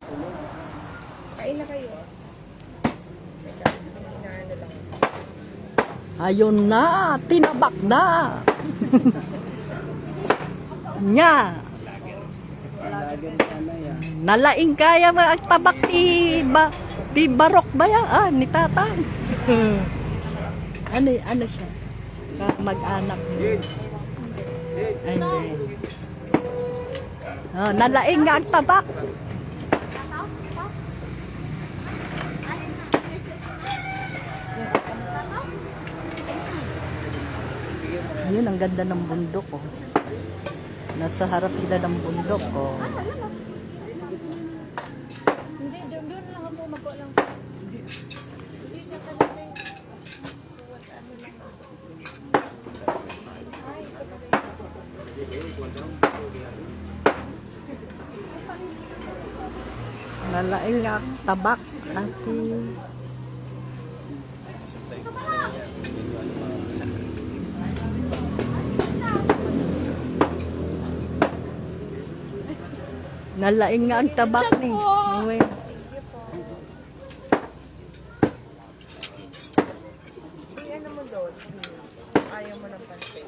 Kain na kayo. Inaano lang. Ayun na, tinabak na. Nya. Nalaing kaya ba ang tabak ti barok ba yan? Ah, ni tatang. ano siya? Mag-anak niya. Ay, hindi. Oh, nalaing nga ang tabak. Ayun, ang ganda ng bundok, oh. Nasa harap sila ng bundok, oh. Hindi, doon lang ako magkuha lang. Hindi na kanina. Ano lang. Ay, ito pala. Nalaing nga ang tabak. Ate. Nalaing nga ang tabak ni. Uy. Ano mo doon? Ayaw mo ng pansit.